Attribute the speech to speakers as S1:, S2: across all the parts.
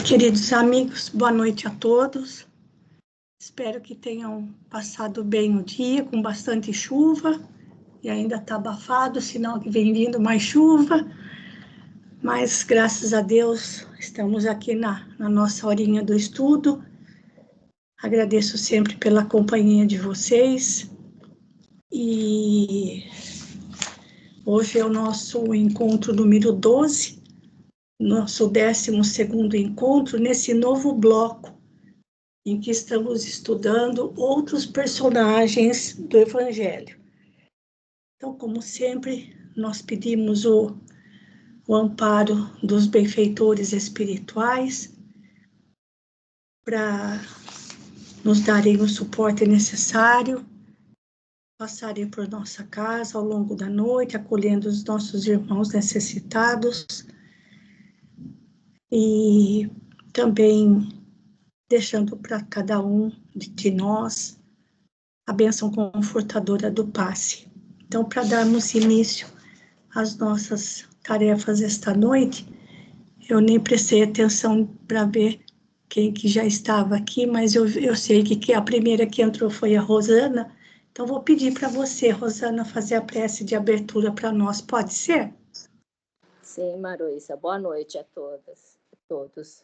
S1: Queridos amigos, boa noite a todos. Espero que tenham passado bem o dia, com bastante chuva, e ainda está abafado, sinal que vem vindo mais chuva, mas graças a Deus estamos aqui na nossa horinha do estudo. Agradeço sempre pela companhia de vocês, e hoje é o nosso encontro número 12, nosso 12º encontro nesse novo bloco, em que estamos estudando outros personagens do Evangelho. Então, como sempre, nós pedimos o amparo dos benfeitores espirituais para nos darem o suporte necessário, passarem por nossa casa ao longo da noite, acolhendo os nossos irmãos necessitados e também deixando para cada um de nós a bênção confortadora do passe. Então, para darmos início às nossas tarefas esta noite, eu nem prestei atenção para ver quem que já estava aqui, mas eu sei que a primeira que entrou foi a Rosana, então vou pedir para você, Rosana, fazer a prece de abertura para nós, pode ser?
S2: Sim, Maruísa, boa noite a todas e todos.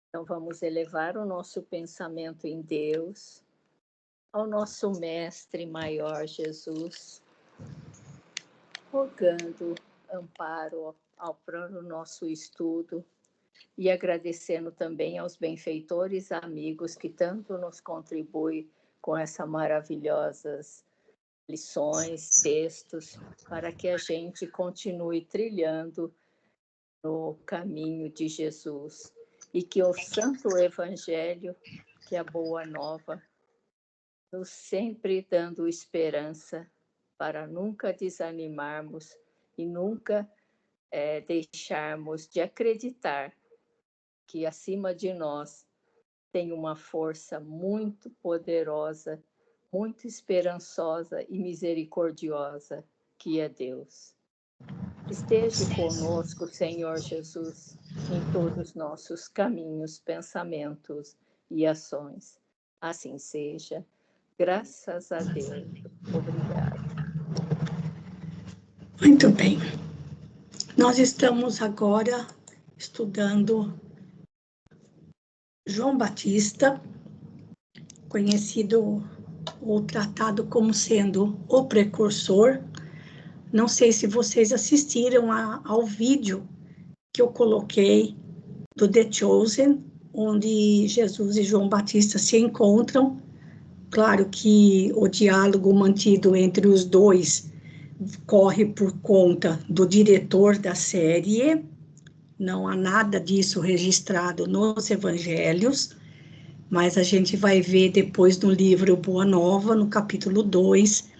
S2: Então vamos elevar o nosso pensamento em Deus, ao nosso Mestre Maior Jesus, rogando amparo para o nosso estudo e agradecendo também aos benfeitores amigos que tanto nos contribuem com essas maravilhosas lições, textos, para que a gente continue trilhando no caminho de Jesus e que o Santo Evangelho, que é a Boa Nova, nos sempre dando esperança para nunca desanimarmos e nunca deixarmos de acreditar que acima de nós tem uma força muito poderosa, muito esperançosa e misericordiosa, que é Deus. Esteja conosco, Senhor Jesus, em todos os nossos caminhos, pensamentos e ações. Assim seja. Graças a Deus. Obrigada.
S1: Muito bem. Nós estamos agora estudando João Batista, conhecido ou tratado como sendo o precursor. Não sei se vocês assistiram ao vídeo que eu coloquei do The Chosen, onde Jesus e João Batista se encontram. Claro que o diálogo mantido entre os dois corre por conta do diretor da série, não há nada disso registrado nos evangelhos, mas a gente vai ver depois no livro Boa Nova, no capítulo 2,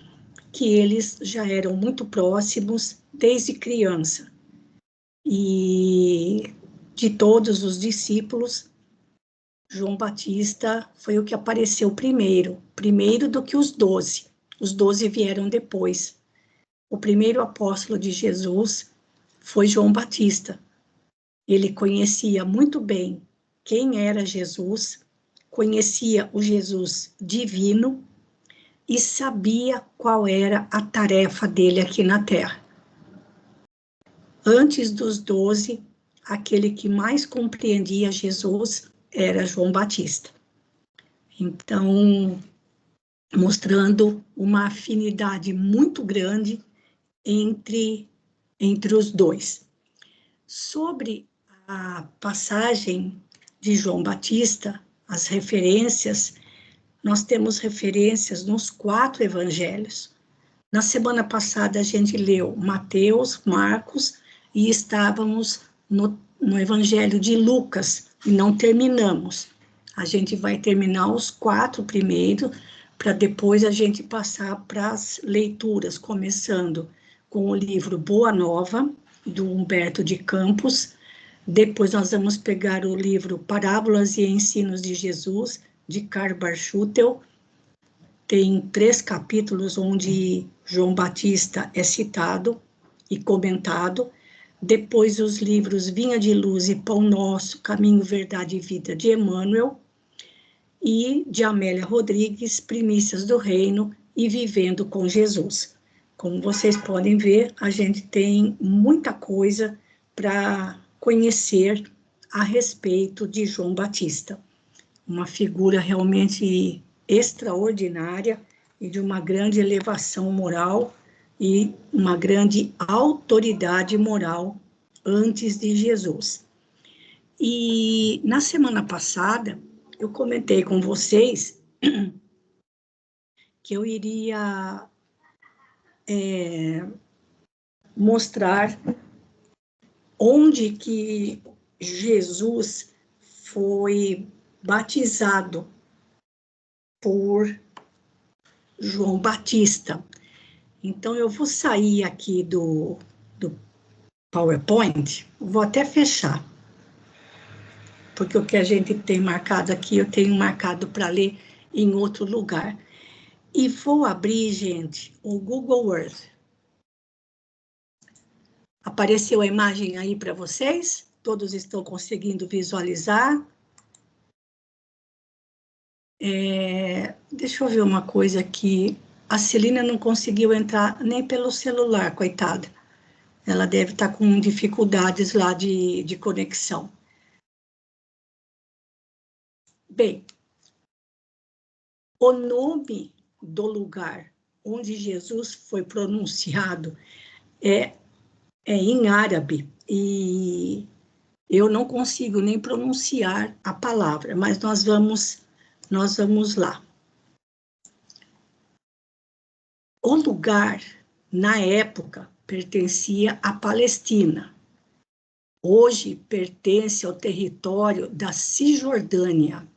S1: que eles já eram muito próximos desde criança. E de todos os discípulos, João Batista foi o que apareceu primeiro do que os 12. Os 12 vieram depois. O primeiro apóstolo de Jesus foi João Batista. Ele conhecia muito bem quem era Jesus, conhecia o Jesus divino e sabia qual era a tarefa dele aqui na Terra. Antes dos 12, aquele que mais compreendia Jesus era João Batista. Então, mostrando uma afinidade muito grande entre os dois. Sobre a passagem de João Batista, as referências, nós temos referências nos 4 evangelhos. Na semana passada a gente leu Mateus, Marcos e estávamos no evangelho de Lucas e não terminamos. A gente vai terminar os 4 primeiro, para depois a gente passar para as leituras, começando com o livro Boa Nova, do Humberto de Campos. Depois nós vamos pegar o livro Parábolas e Ensinos de Jesus, de Karl Barthel. Tem 3 capítulos onde João Batista é citado e comentado. depois os livros Vinha de Luz e Pão Nosso, Caminho, Verdade e Vida, de Emmanuel, e de Amélia Rodrigues, Primícias do Reino e Vivendo com Jesus. Como vocês podem ver, a gente tem muita coisa para conhecer a respeito de João Batista. Uma figura realmente extraordinária e de uma grande elevação moral e uma grande autoridade moral antes de Jesus. E na semana passada, eu comentei com vocês que eu iria mostrar onde que Jesus foi batizado por João Batista. Então, eu vou sair aqui do PowerPoint, vou até fechar, porque o que a gente tem marcado aqui, eu tenho marcado para ler em outro lugar. E vou abrir, gente, o Google Earth. Apareceu a imagem aí para vocês? Todos estão conseguindo visualizar? Deixa eu ver uma coisa aqui. A Celina não conseguiu entrar nem pelo celular, coitada. Ela deve estar com dificuldades lá de conexão. Bem, o nome do lugar onde Jesus foi pronunciado é em árabe, e eu não consigo nem pronunciar a palavra, mas nós vamos lá. O lugar, na época, pertencia à Palestina. Hoje pertence ao território da Cisjordânia.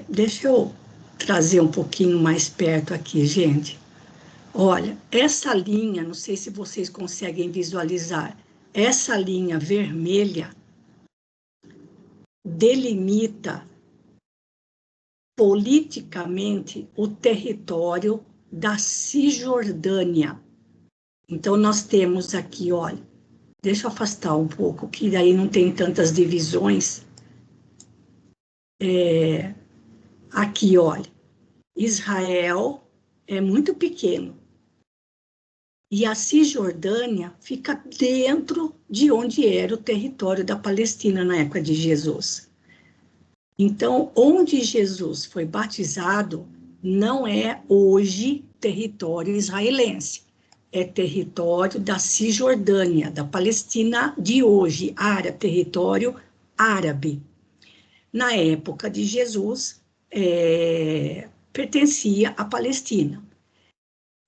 S1: Deixa eu trazer um pouquinho mais perto aqui, gente. Olha, essa linha, não sei se vocês conseguem visualizar, essa linha vermelha delimita politicamente o território da Cisjordânia. Então, nós temos aqui, olha, deixa eu afastar um pouco, que daí não tem tantas divisões. Aqui, olha, Israel é muito pequeno, e a Cisjordânia fica dentro de onde era o território da Palestina na época de Jesus. Então, onde Jesus foi batizado não é hoje território israelense, é território da Cisjordânia, da Palestina de hoje, território árabe. Na época de Jesus, pertencia à Palestina.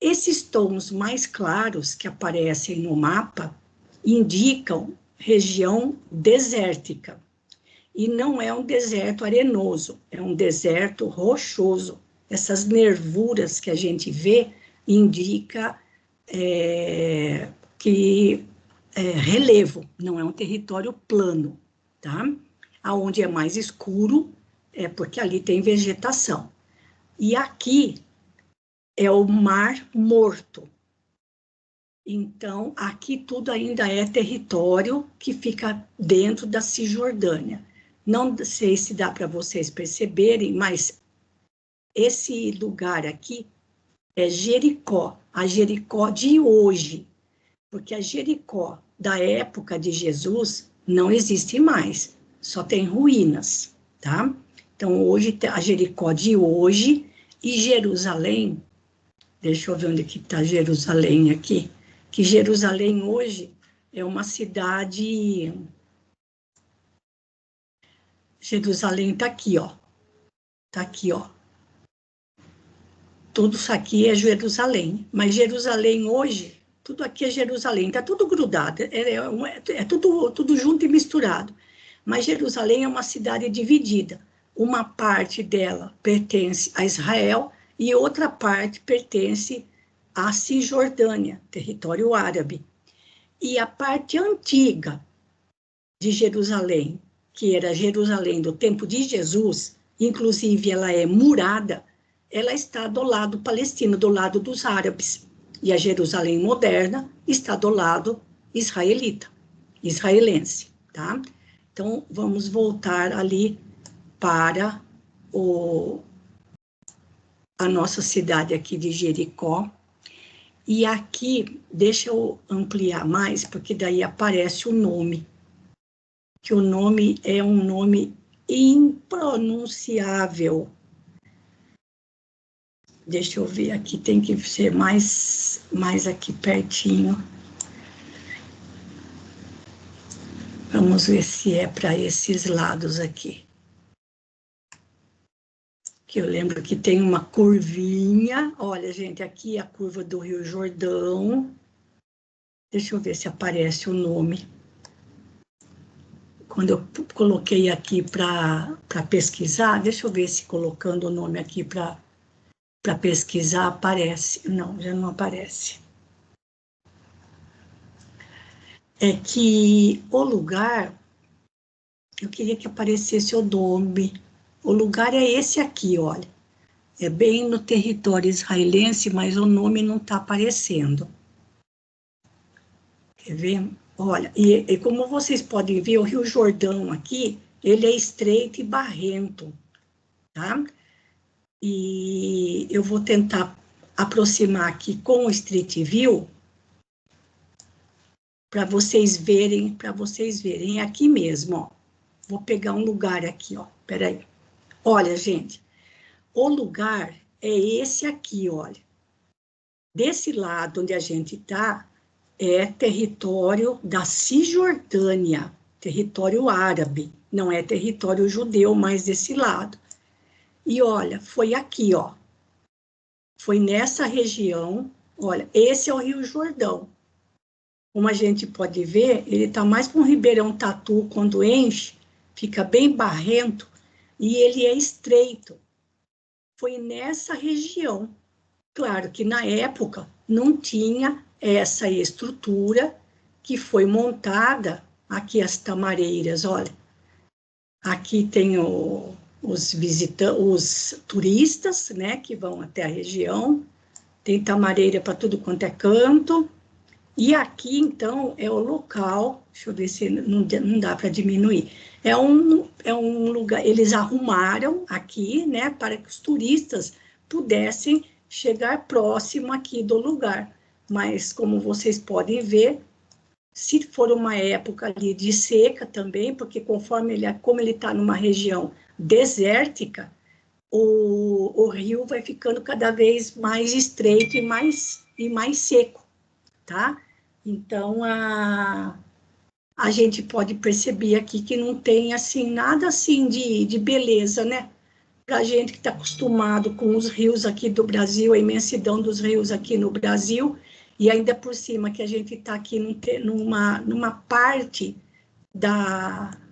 S1: Esses tons mais claros que aparecem no mapa indicam região desértica. E não é um deserto arenoso, é um deserto rochoso. Essas nervuras que a gente vê indicam que relevo, não é um território plano, tá? Aonde é mais escuro é porque ali tem vegetação. E aqui é o Mar Morto. Então, aqui tudo ainda é território que fica dentro da Cisjordânia. Não sei se dá para vocês perceberem, mas esse lugar aqui é Jericó, a Jericó de hoje, porque a Jericó da época de Jesus não existe mais, só tem ruínas, tá? Então, hoje, a Jericó de hoje e Jerusalém, deixa eu ver onde que está Jerusalém aqui, que Jerusalém hoje é uma cidade... Jerusalém está aqui, ó. Está aqui, ó. Tudo isso aqui é Jerusalém. Mas Jerusalém hoje, tudo aqui é Jerusalém. Está tudo grudado. É tudo junto e misturado. Mas Jerusalém é uma cidade dividida. Uma parte dela pertence a Israel e outra parte pertence à Cisjordânia, território árabe. E a parte antiga de Jerusalém, que era Jerusalém do tempo de Jesus, inclusive ela é murada, ela está do lado palestino, do lado dos árabes. E a Jerusalém moderna está do lado israelense, tá? Então, vamos voltar ali para a nossa cidade aqui de Jericó. E aqui, deixa eu ampliar mais, porque daí aparece o nome, que o nome é um nome impronunciável. Deixa eu ver aqui, tem que ser mais aqui pertinho. Vamos ver se é para esses lados aqui. Que eu lembro que tem uma curvinha. Olha, gente, aqui é a curva do Rio Jordão. Deixa eu ver se aparece o nome. Quando eu coloquei aqui para pesquisar, deixa eu ver se colocando o nome aqui para pesquisar aparece. Não, já não aparece. É que o lugar, eu queria que aparecesse o nome. O lugar é esse aqui, olha. É bem no território israelense, mas o nome não está aparecendo. Quer ver? Olha, e como vocês podem ver, o Rio Jordão aqui, ele é estreito e barrento, tá? E eu vou tentar aproximar aqui com o Street View para vocês verem, é aqui mesmo, ó. Vou pegar um lugar aqui, ó. Peraí. Olha, gente, o lugar é esse aqui, olha. Desse lado onde a gente está, é território da Cisjordânia, território árabe, não é território judeu, mas desse lado. E olha, foi aqui, ó. Foi nessa região, olha, esse é o Rio Jordão. Como a gente pode ver, ele está mais para um Ribeirão Tatu, quando enche, fica bem barrento, e ele é estreito. Foi nessa região. Claro que na época não tinha essa estrutura que foi montada, aqui as tamareiras, olha. Aqui tem os turistas, né, que vão até a região, tem tamareira para tudo quanto é canto, e aqui, então, é o local, deixa eu ver se não dá para diminuir, é um lugar, eles arrumaram aqui, né, para que os turistas pudessem chegar próximo aqui do lugar, mas como vocês podem ver, se for uma época ali de seca também, porque conforme como ele está numa região desértica, o rio vai ficando cada vez mais estreito e mais seco, tá? Então, a gente pode perceber aqui que não tem, assim, nada assim de beleza, né? Para a gente que está acostumado com os rios aqui do Brasil, a imensidão dos rios aqui no Brasil, e ainda por cima que a gente está aqui numa parte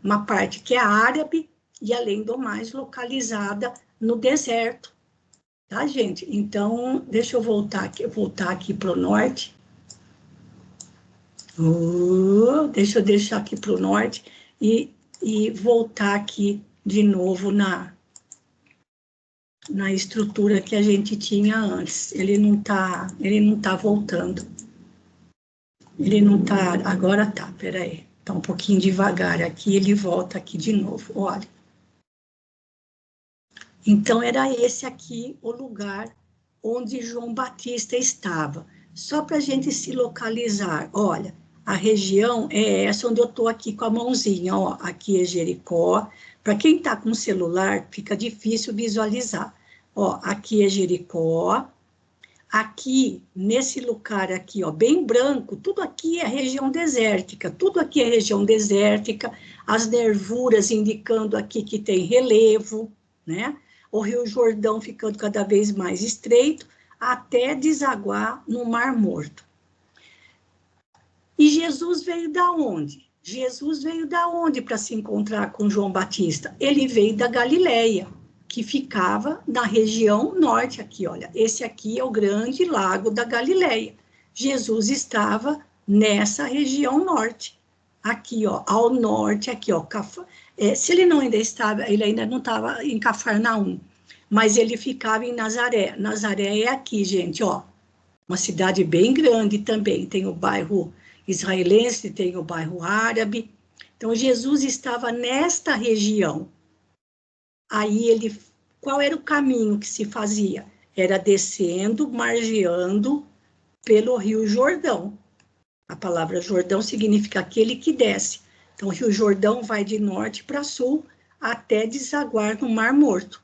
S1: uma parte que é árabe, e além do mais localizada no deserto, tá, gente? Então, deixa eu voltar aqui para o norte. Deixa eu deixar aqui para o norte e voltar aqui de novo na estrutura que a gente tinha antes. Ele não tá voltando. Ele não tá, agora tá, peraí. Tá um pouquinho devagar aqui, ele volta aqui de novo, olha. Então, era esse aqui o lugar onde João Batista estava. Só para a gente se localizar, olha, a região é essa onde eu estou aqui com a mãozinha, ó, aqui é Jericó. Para quem está com celular, fica difícil visualizar. Ó, aqui é Jericó, aqui, nesse lugar aqui, ó, bem branco, tudo aqui é região desértica, tudo aqui é região desértica, as nervuras indicando aqui que tem relevo, né? O Rio Jordão ficando cada vez mais estreito, até desaguar no Mar Morto. E Jesus veio da onde? Jesus veio da onde para se encontrar com João Batista? Ele veio da Galileia, que ficava na região norte aqui, olha. Esse aqui é o grande lago da Galileia. Jesus estava nessa região norte, aqui, ó, ao norte, aqui, ó. Se ele não ainda estava, ele ainda não estava em Cafarnaum, mas ele ficava em Nazaré. Nazaré é aqui, gente, ó. uma cidade bem grande também, tem o bairro israelense, tem o bairro árabe. Então, Jesus estava nesta região. Aí qual era o caminho que se fazia? Era descendo, margeando pelo Rio Jordão. A palavra Jordão significa aquele que desce. Então, o Rio Jordão vai de norte para sul até desaguar no Mar Morto.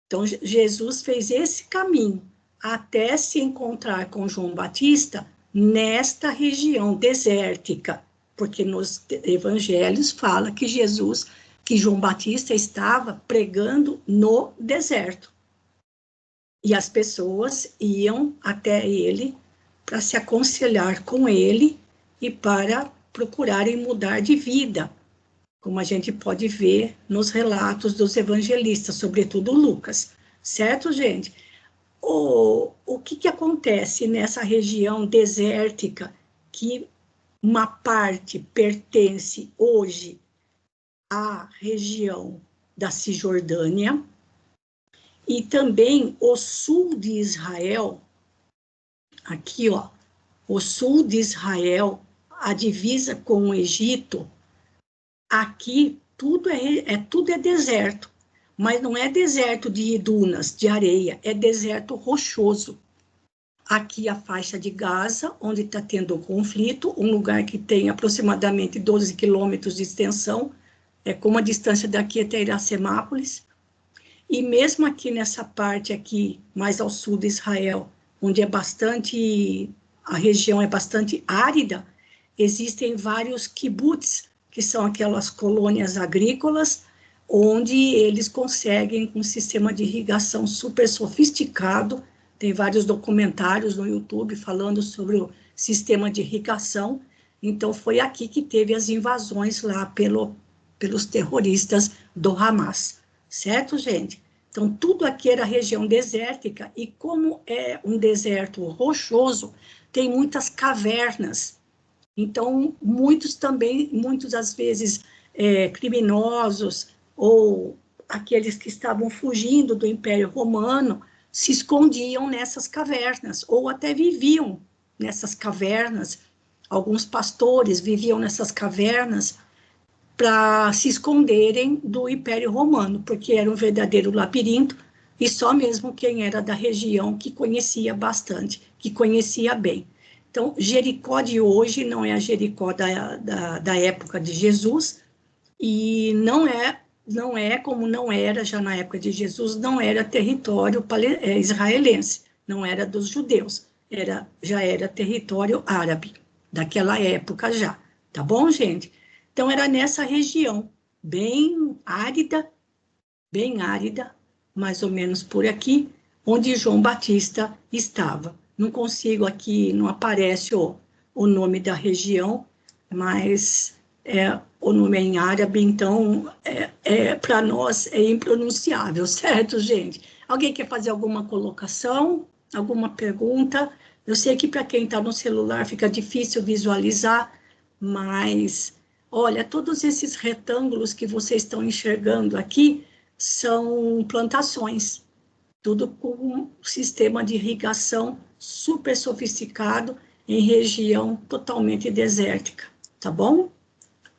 S1: Então, Jesus fez esse caminho até se encontrar com João Batista nesta região desértica, porque nos evangelhos fala que João Batista estava pregando no deserto. E as pessoas iam até ele para se aconselhar com ele e para procurarem mudar de vida, como a gente pode ver nos relatos dos evangelistas, sobretudo Lucas. Certo, gente? O que acontece nessa região desértica, que uma parte pertence hoje à região da Cisjordânia, e também o sul de Israel, aqui, ó, o sul de Israel, a divisa com o Egito, aqui tudo é deserto, mas não é deserto de dunas, de areia, é deserto rochoso. Aqui a faixa de Gaza, onde está tendo o conflito, um lugar que tem aproximadamente 12 quilômetros de extensão, é como a distância daqui até Iracemápolis. E mesmo aqui nessa parte aqui, mais ao sul de Israel, onde a região é bastante árida, existem vários kibbutz, que são aquelas colônias agrícolas, onde eles conseguem, com um sistema de irrigação super sofisticado, tem vários documentários no YouTube falando sobre o sistema de irrigação. Então, foi aqui que teve as invasões lá pelos terroristas do Hamas. Certo, gente? Então, tudo aqui era região desértica, e como é um deserto rochoso, tem muitas cavernas. Então, muitos às vezes, criminosos, ou aqueles que estavam fugindo do Império Romano, se escondiam nessas cavernas, ou até viviam nessas cavernas. Alguns pastores viviam nessas cavernas para se esconderem do Império Romano, porque era um verdadeiro labirinto, e só mesmo quem era da região que conhecia bastante, que conhecia bem. Então, Jericó de hoje não é a Jericó da época de Jesus, e não é como não era já na época de Jesus, não era território israelense, não era dos judeus, já era território árabe, daquela época já, tá bom, gente? Então, era nessa região, bem árida, mais ou menos por aqui, onde João Batista estava. Não consigo aqui, não aparece o nome da região, mas o nome é em árabe, então, para nós é impronunciável, certo, gente? Alguém quer fazer alguma colocação, alguma pergunta? Eu sei que para quem está no celular fica difícil visualizar, mas, olha, todos esses retângulos que vocês estão enxergando aqui são plantações, tudo com um sistema de irrigação super sofisticado em região totalmente desértica, tá bom?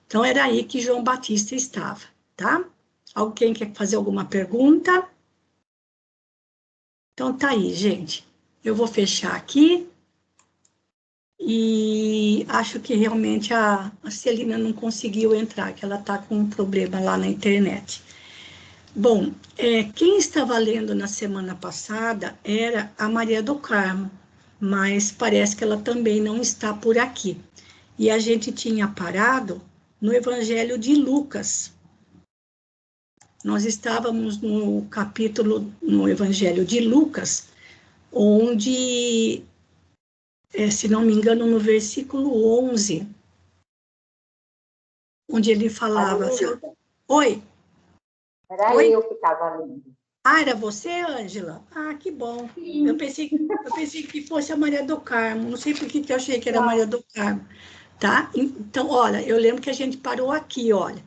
S1: Então, era aí que João Batista estava, tá? Alguém quer fazer alguma pergunta? Então, tá aí, gente. Eu vou fechar aqui. E acho que realmente a Celina não conseguiu entrar, que ela está com um problema lá na internet. Bom, quem estava lendo na semana passada era a Maria do Carmo, mas parece que ela também não está por aqui. E a gente tinha parado no Evangelho de Lucas. Nós estávamos no capítulo, no Evangelho de Lucas, onde, se não me engano, no versículo 11, onde ele falava assim, oi?
S3: Era eu que estava lendo.
S1: Ah, era você, Ângela? Ah, que bom. Eu pensei que fosse a Maria do Carmo. Não sei por que eu achei que era a Maria do Carmo. Tá? Então, olha, eu lembro que a gente parou aqui, olha,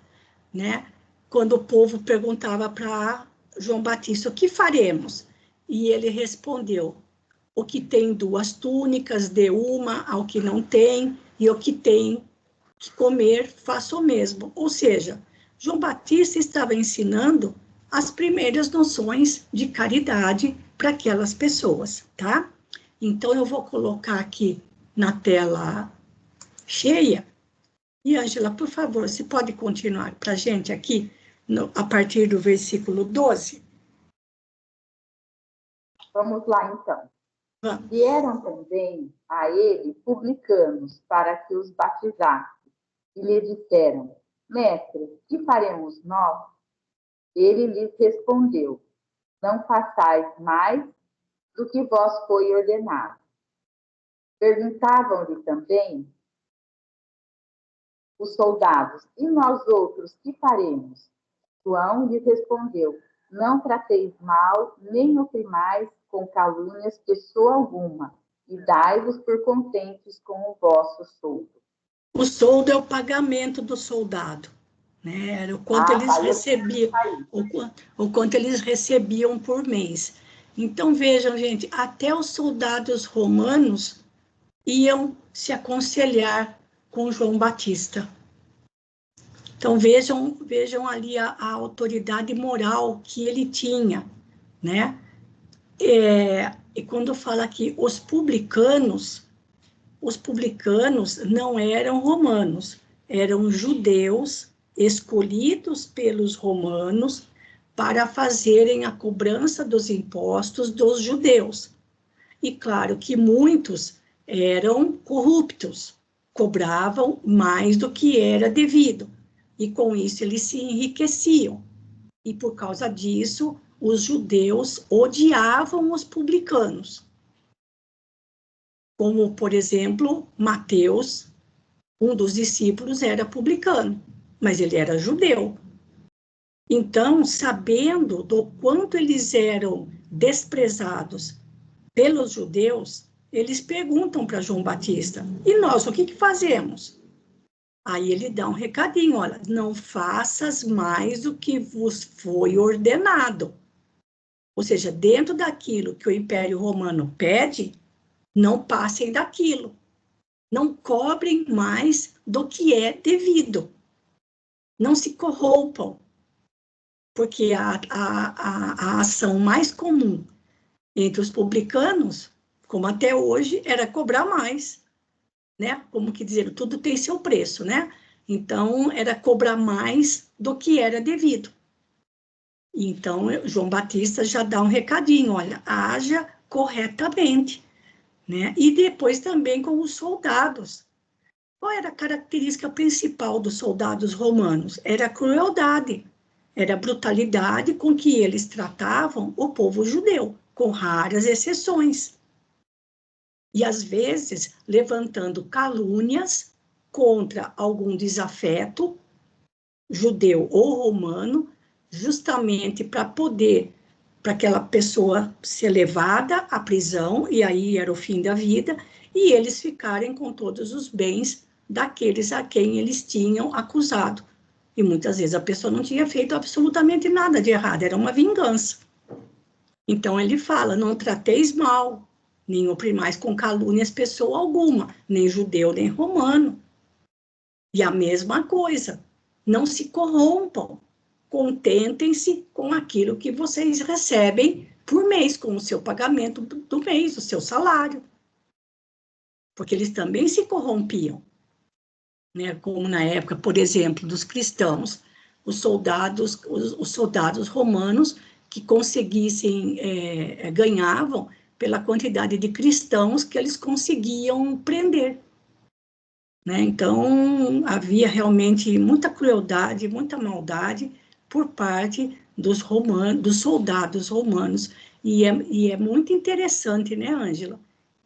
S1: né? Quando o povo perguntava para João Batista, o que faremos? E ele respondeu, o que tem 2 túnicas, dê uma ao que não tem, e o que tem que comer, faça o mesmo. Ou seja, João Batista estava ensinando as primeiras noções de caridade para aquelas pessoas, tá? Então, eu vou colocar aqui na tela cheia. E, Ângela, por favor, você pode continuar para a gente aqui, a partir do versículo 12?
S3: Vamos lá, então.
S1: Vamos.
S3: Vieram também a ele publicanos para que os batizasse, e lhe disseram: Mestre, que faremos nós? Ele lhes respondeu: Não façais mais do que vos foi ordenado. Perguntavam-lhe também os soldados: E nós outros, que faremos? João lhes respondeu: Não trateis mal, nem oprimais com calúnias pessoa alguma, e dai-vos por contentes com o vosso soldo.
S1: O soldo é o pagamento do soldado, né? Era o quanto eles recebiam, o quanto eles recebiam por mês. Então, vejam, gente, até os soldados romanos iam se aconselhar com João Batista. Então, vejam ali a autoridade moral que ele tinha, né? E quando fala aqui, os publicanos não eram romanos, eram judeus escolhidos pelos romanos para fazerem a cobrança dos impostos dos judeus. E claro que muitos eram corruptos, cobravam mais do que era devido, e com isso eles se enriqueciam. E por causa disso, os judeus odiavam os publicanos. Como, por exemplo, Mateus, um dos discípulos, era publicano, mas ele era judeu. Então, sabendo do quanto eles eram desprezados pelos judeus, eles perguntam para João Batista: e nós, o que fazemos? Aí ele dá um recadinho: olha, não faças mais do que vos foi ordenado. Ou seja, dentro daquilo que o Império Romano pede, não passem daquilo. Não cobrem mais do que é devido. Não se corrompam, porque a ação mais comum entre os publicanos, como até hoje, era cobrar mais, né? Como que dizer, tudo tem seu preço, né? Então, era cobrar mais do que era devido. Então, João Batista já dá um recadinho: olha, haja corretamente, né? E depois também com os soldados. Qual era a característica principal dos soldados romanos? Era a crueldade, era a brutalidade com que eles tratavam o povo judeu, com raras exceções. E, às vezes, levantando calúnias contra algum desafeto, judeu ou romano, justamente para aquela pessoa ser levada à prisão, e aí era o fim da vida, e eles ficarem com todos os bens daqueles a quem eles tinham acusado. E muitas vezes a pessoa não tinha feito absolutamente nada de errado, era uma vingança. Então ele fala: não trateis mal, nem oprimais com calúnias pessoa alguma, nem judeu, nem romano. E a mesma coisa, não se corrompam, contentem-se com aquilo que vocês recebem por mês, com o seu pagamento do mês, o seu salário. Porque eles também se corrompiam, né? Como na época, por exemplo, dos cristãos, os soldados romanos que conseguissem, ganhavam pela quantidade de cristãos que eles conseguiam prender. Né? Então, havia realmente muita crueldade, muita maldade por parte dos soldados romanos. E é muito interessante, né, Ângela,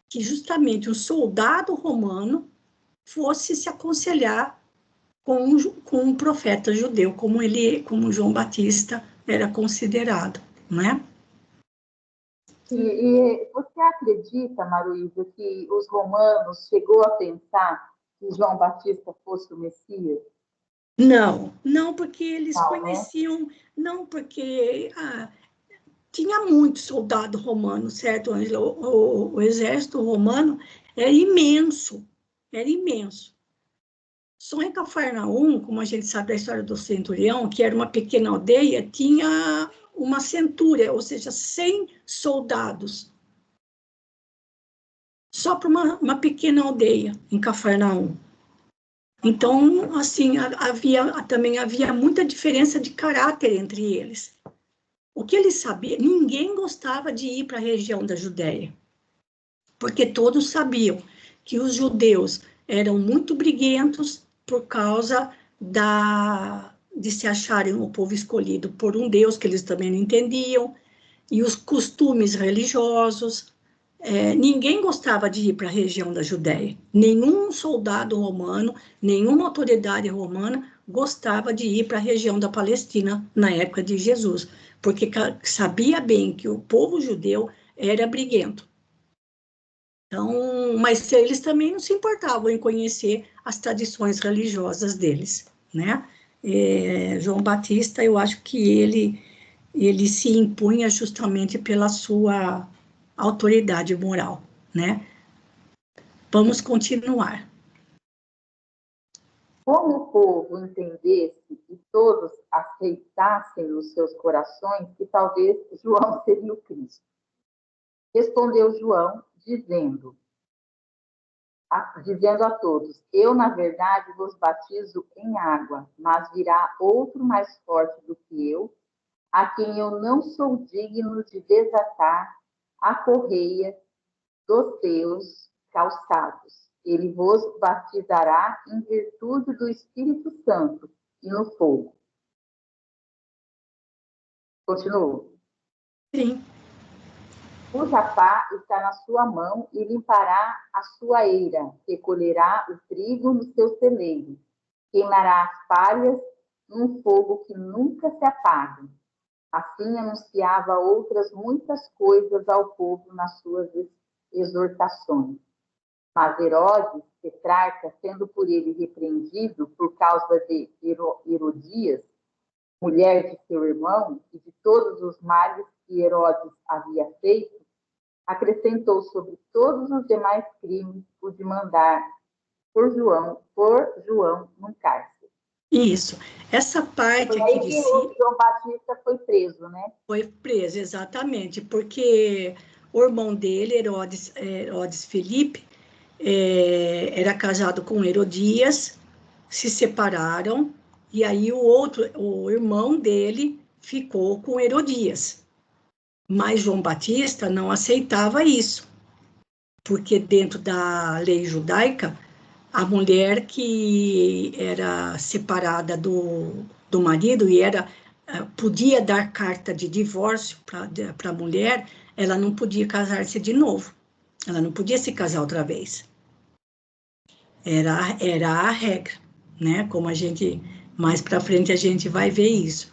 S1: que justamente o soldado romano fosse se aconselhar com um profeta judeu, como João Batista era considerado, né?
S3: E você acredita, Maruísa, que os romanos chegou a pensar que João Batista fosse o Messias?
S1: Não, porque eles
S3: Não,
S1: conheciam,
S3: né?
S1: não porque tinha muito soldado romano, certo, Ângela? O exército romano era imenso, era imenso. Só em Cafarnaum, como a gente sabe da história do centurião, que era uma pequena aldeia, tinha uma centúria, ou seja, 100 soldados. Só para uma pequena aldeia em Cafarnaum. Então, assim, também havia muita diferença de caráter entre eles. O que eles sabiam, ninguém gostava de ir para a região da Judéia, porque todos sabiam que os judeus eram muito briguentos por causa de se acharem o povo escolhido por um Deus que eles também não entendiam, e os costumes religiosos. Ninguém gostava de ir para a região da Judéia. Nenhum soldado romano, nenhuma autoridade romana gostava de ir para a região da Palestina na época de Jesus, porque sabia bem que o povo judeu era briguento. Então, mas eles também não se importavam em conhecer as tradições religiosas deles, né? João Batista, eu acho que ele se impunha justamente pela sua autoridade moral, né? Vamos continuar.
S3: Como o povo entendesse e todos aceitassem nos seus corações que talvez João seria o Cristo. Respondeu João, dizendo a todos, eu, na verdade, vos batizo em água, mas virá outro mais forte do que eu, a quem eu não sou digno de desatar a correia dos seus calçados. Ele vos batizará em virtude do Espírito Santo e no fogo. Continuo.
S1: Sim.
S3: Cuja pá está na sua mão e limpará a sua eira, recolherá o trigo no seu celeiro, queimará as palhas num fogo que nunca se apaga. Assim anunciava outras muitas coisas ao povo nas suas exortações. Mas Herodes, tetrarca, sendo por ele repreendido por causa de Herodias, mulher de seu irmão, e de todos os males que Herodes havia feito, acrescentou sobre todos os demais crimes o de mandar por João num cárcere.
S1: Isso. Essa parte
S3: foi
S1: aqui
S3: aí que o João Batista foi preso, né?
S1: Foi preso, exatamente, porque o irmão dele, Herodes Filipe, era casado com Herodias, se separaram, e aí o irmão dele ficou com Herodias. Mas João Batista não aceitava isso, porque dentro da lei judaica, a mulher que era separada do marido e podia dar carta de divórcio para a mulher, ela não podia casar-se de novo, ela não podia se casar outra vez. Era a regra, né? Como a gente, mais para frente a gente vai ver isso.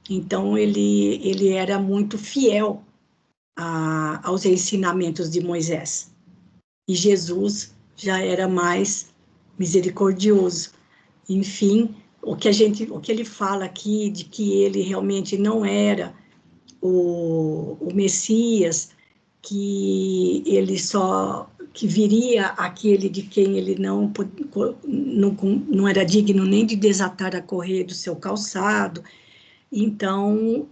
S1: Então, ele era muito fiel aos ensinamentos de Moisés. E Jesus já era mais misericordioso. Enfim, o que ele fala aqui, de que ele realmente não era o Messias, que viria aquele de quem ele não era digno nem de desatar a correia do seu calçado. Então,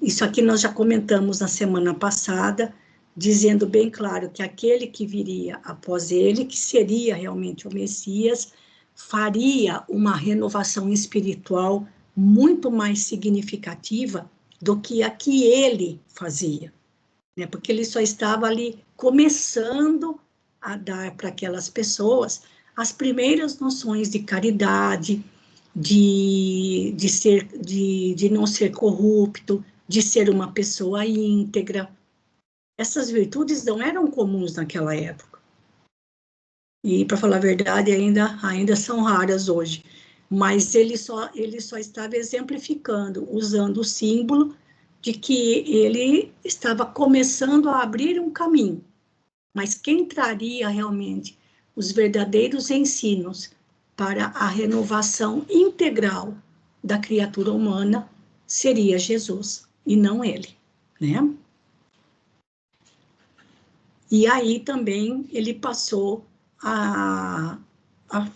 S1: isso aqui nós já comentamos na semana passada, dizendo bem claro que aquele que viria após ele, que seria realmente o Messias, faria uma renovação espiritual muito mais significativa do que a que ele fazia, né? Porque ele só estava ali começando a dar para aquelas pessoas as primeiras noções de caridade, de não ser corrupto, de ser uma pessoa íntegra. Essas virtudes não eram comuns naquela época. E, para falar a verdade, ainda são raras hoje. Mas ele só estava exemplificando, usando o símbolo de que ele estava começando a abrir um caminho. Mas quem traria realmente os verdadeiros ensinos para a renovação integral da criatura humana seria Jesus. e não ele, né? E aí também ele passou a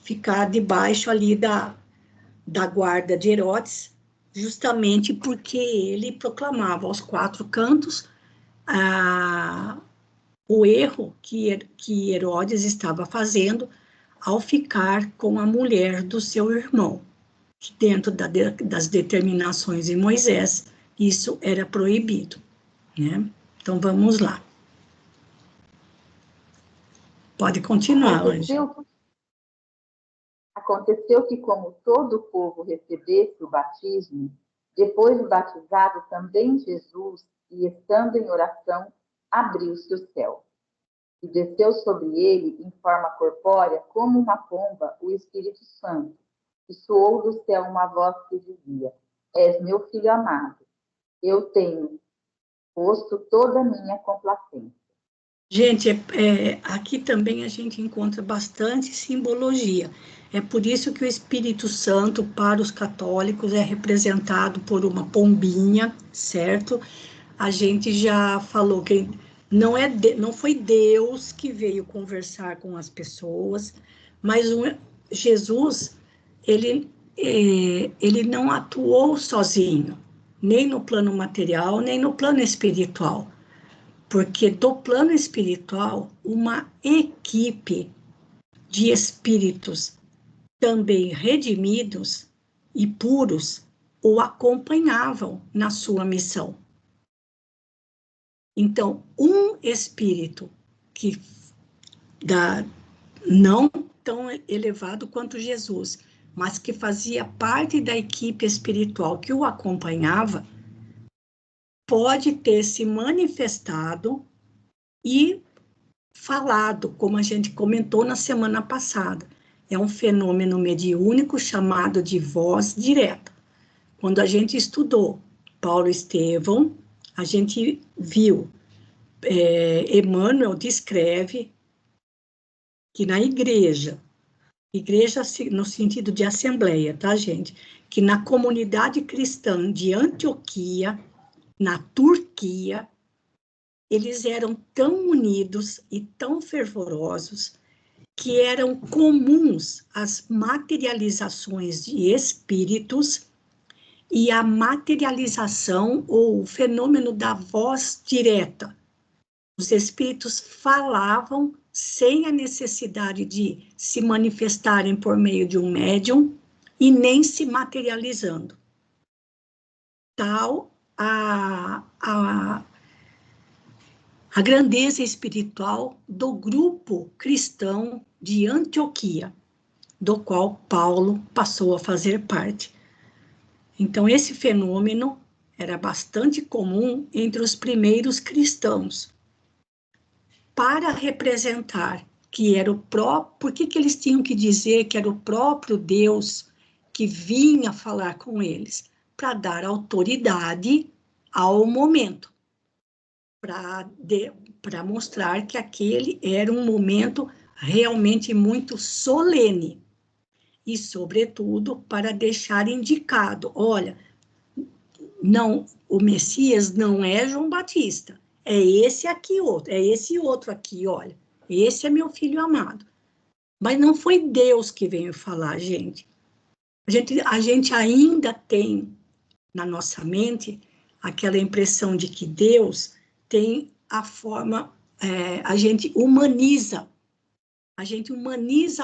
S1: ficar debaixo ali da guarda de Herodes, justamente porque ele proclamava aos quatro cantos o erro que Herodes estava fazendo ao ficar com a mulher do seu irmão, que dentro das determinações de Moisés, isso era proibido, né? Então, vamos lá. Pode continuar, Ângela.
S3: Aconteceu que, como todo o povo recebesse o batismo, depois de batizado também Jesus, e estando em oração, abriu-se o céu. E desceu sobre ele, em forma corpórea, como uma pomba, o Espírito Santo. E soou do céu uma voz que dizia: És meu filho amado, eu tenho posto toda a minha complacência.
S1: Gente, aqui também a gente encontra bastante simbologia. É por isso que o Espírito Santo, para os católicos, é representado por uma pombinha, certo? A gente já falou que não foi Deus que veio conversar com as pessoas, mas Jesus, ele não atuou sozinho, nem no plano material, nem no plano espiritual. Porque do plano espiritual, uma equipe de espíritos também redimidos e puros o acompanhavam na sua missão. Então, um espírito que não tão elevado quanto Jesus, mas que fazia parte da equipe espiritual que o acompanhava, pode ter se manifestado e falado, como a gente comentou na semana passada. É um fenômeno mediúnico chamado de voz direta. Quando a gente estudou Paulo Estevão, a gente viu, Emmanuel descreve que na igreja no sentido de assembleia, tá, gente? Que na comunidade cristã de Antioquia, na Turquia, eles eram tão unidos e tão fervorosos que eram comuns as materializações de espíritos e a materialização ou o fenômeno da voz direta. Os espíritos falavam sem a necessidade de se manifestarem por meio de um médium e nem se materializando. Tal a grandeza espiritual do grupo cristão de Antioquia, do qual Paulo passou a fazer parte. Então, esse fenômeno era bastante comum entre os primeiros cristãos. Para representar que era o próprio... Por que eles tinham que dizer que era o próprio Deus que vinha falar com eles? Para dar autoridade ao momento. Para mostrar que aquele era um momento realmente muito solene. E, sobretudo, para deixar indicado, olha, não, o Messias não é João Batista, é esse aqui outro, é esse outro aqui, olha, esse é meu filho amado. Mas não foi Deus que veio falar, gente. A gente ainda tem na nossa mente aquela impressão de que Deus tem a forma, a gente humaniza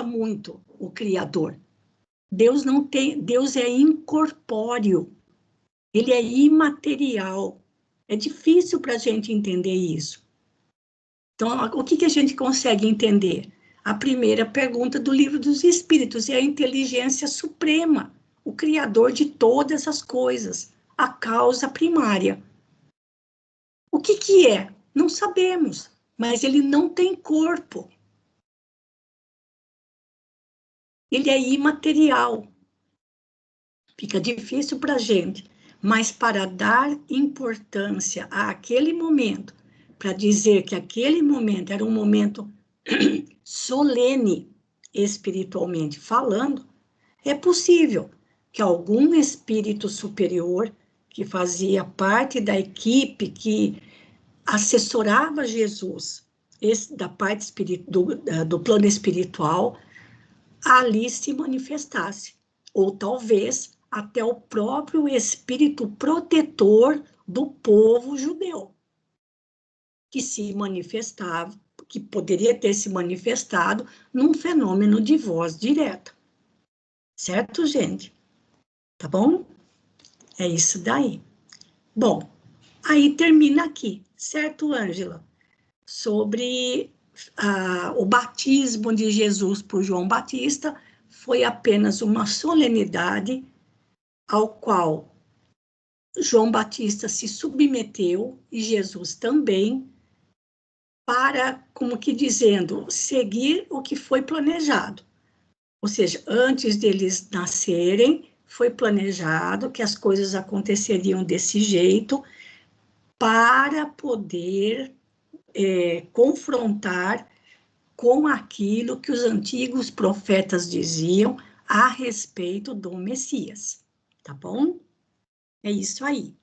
S1: muito o Criador. Deus não tem, Deus é incorpóreo, ele é imaterial. É difícil para a gente entender isso. Então, o que a gente consegue entender? A primeira pergunta do Livro dos Espíritos é a inteligência suprema, o Criador de todas as coisas, a causa primária. O que é? Não sabemos, mas ele não tem corpo. Ele é imaterial. Fica difícil para a gente, mas para dar importância àquele momento, para dizer que aquele momento era um momento solene, espiritualmente falando, é possível que algum espírito superior, que fazia parte da equipe que assessorava Jesus, da parte do plano espiritual, ali se manifestasse, ou talvez até o próprio espírito protetor do povo judeu, que se manifestava, que poderia ter se manifestado num fenômeno de voz direta. Certo, gente? Tá bom? É isso daí. Bom, aí termina aqui, certo, Ângela? Sobre o batismo de Jesus por João Batista, foi apenas uma solenidade ao qual João Batista se submeteu, e Jesus também, para, como que dizendo, seguir o que foi planejado. Ou seja, antes deles nascerem, foi planejado que as coisas aconteceriam desse jeito para poder confrontar com aquilo que os antigos profetas diziam a respeito do Messias. Tá bom? É isso aí.